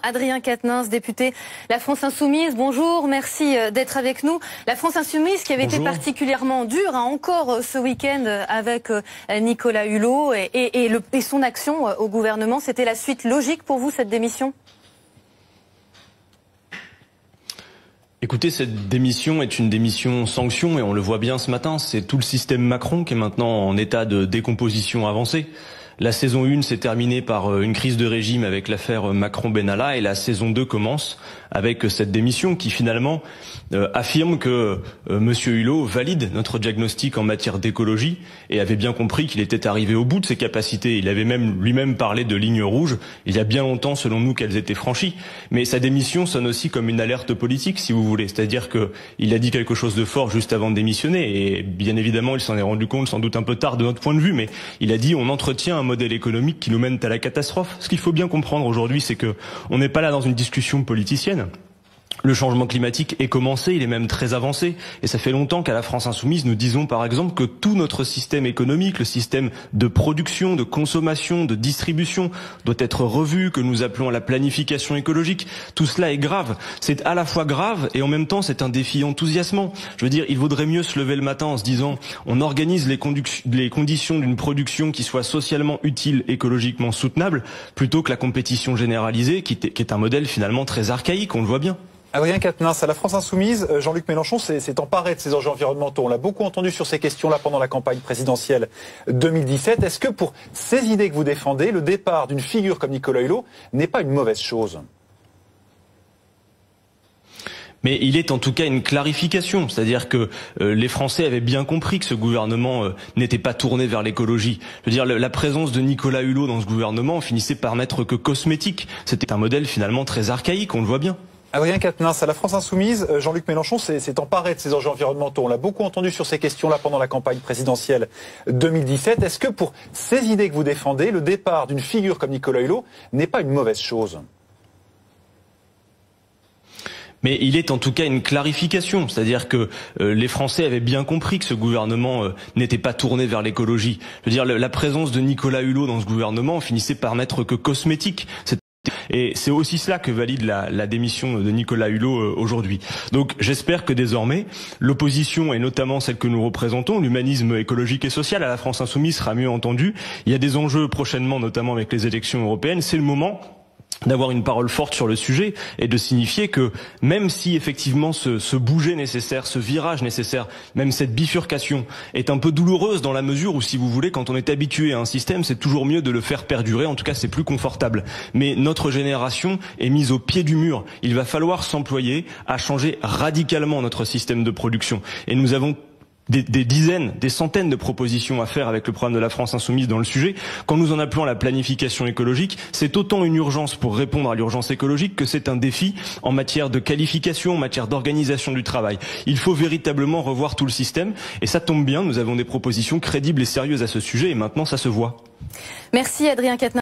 Adrien Quatennens, député La France Insoumise, bonjour, merci d'être avec nous. La France Insoumise qui avait été particulièrement dure encore ce week-end avec Nicolas Hulot et son action au gouvernement. C'était la suite logique pour vous, cette démission ? Écoutez, cette démission est une démission sanction et on le voit bien ce matin, c'est tout le système Macron qui est maintenant en état de décomposition avancée. La saison 1 s'est terminée par une crise de régime avec l'affaire Macron-Benalla et la saison 2 commence avec cette démission qui finalement affirme que Monsieur Hulot valide notre diagnostic en matière d'écologie et avait bien compris qu'il était arrivé au bout de ses capacités. Il avait même lui-même parlé de lignes rouges il y a bien longtemps selon nous qu'elles étaient franchies. Mais sa démission sonne aussi comme une alerte politique si vous voulez. C'est-à-dire qu'il a dit quelque chose de fort juste avant de démissionner et bien évidemment il s'en est rendu compte sans doute un peu tard de notre point de vue, mais il a dit on entretient un modèle économique qui nous mène à la catastrophe. Ce qu'il faut bien comprendre aujourd'hui, c'est que on n'est pas là dans une discussion politicienne. Le changement climatique est commencé, il est même très avancé. Et ça fait longtemps qu'à la France Insoumise, nous disons par exemple que tout notre système économique, le système de production, de consommation, de distribution, doit être revu, que nous appelons à la planification écologique. Tout cela est grave. C'est à la fois grave et en même temps c'est un défi enthousiasmant. Je veux dire, il vaudrait mieux se lever le matin en se disant on organise les conditions d'une production qui soit socialement utile, écologiquement soutenable, plutôt que la compétition généralisée qui est un modèle finalement très archaïque, on le voit bien. Adrien Quatennens, à la France Insoumise, Jean-Luc Mélenchon s'est emparé de ces enjeux environnementaux. On l'a beaucoup entendu sur ces questions-là pendant la campagne présidentielle 2017. Est-ce que pour ces idées que vous défendez, le départ d'une figure comme Nicolas Hulot n'est pas une mauvaise chose ? Mais il est en tout cas une clarification, c'est-à-dire que les Français avaient bien compris que ce gouvernement n'était pas tourné vers l'écologie. Je veux dire, la présence de Nicolas Hulot dans ce gouvernement finissait par n'être que cosmétique. C'était un modèle finalement très archaïque, on le voit bien. Adrien Quatennens, à la France Insoumise, Jean-Luc Mélenchon s'est emparé de ces enjeux environnementaux. On l'a beaucoup entendu sur ces questions-là pendant la campagne présidentielle 2017. Est-ce que pour ces idées que vous défendez, le départ d'une figure comme Nicolas Hulot n'est pas une mauvaise chose ? Mais il est en tout cas une clarification, c'est-à-dire que les Français avaient bien compris que ce gouvernement n'était pas tourné vers l'écologie. Je veux dire, la présence de Nicolas Hulot dans ce gouvernement finissait par n'être que cosmétique. Et c'est aussi cela que valide la démission de Nicolas Hulot aujourd'hui. Donc j'espère que désormais, l'opposition, et notamment celle que nous représentons, l'humanisme écologique et social à la France Insoumise, sera mieux entendu. Il y a des enjeux prochainement, notamment avec les élections européennes. C'est le moment d'avoir une parole forte sur le sujet et de signifier que même si effectivement ce bouger nécessaire, ce virage nécessaire, même cette bifurcation est un peu douloureuse dans la mesure où, si vous voulez, quand on est habitué à un système, c'est toujours mieux de le faire perdurer, en tout cas c'est plus confortable. Mais notre génération est mise au pied du mur. Il va falloir s'employer à changer radicalement notre système de production. Et nous avons des dizaines, des centaines de propositions à faire avec le programme de la France Insoumise dans le sujet. Quand nous en appelons à la planification écologique, c'est autant une urgence pour répondre à l'urgence écologique que c'est un défi en matière de qualification, en matière d'organisation du travail. Il faut véritablement revoir tout le système et ça tombe bien, nous avons des propositions crédibles et sérieuses à ce sujet et maintenant ça se voit. Merci Adrien Quatennens.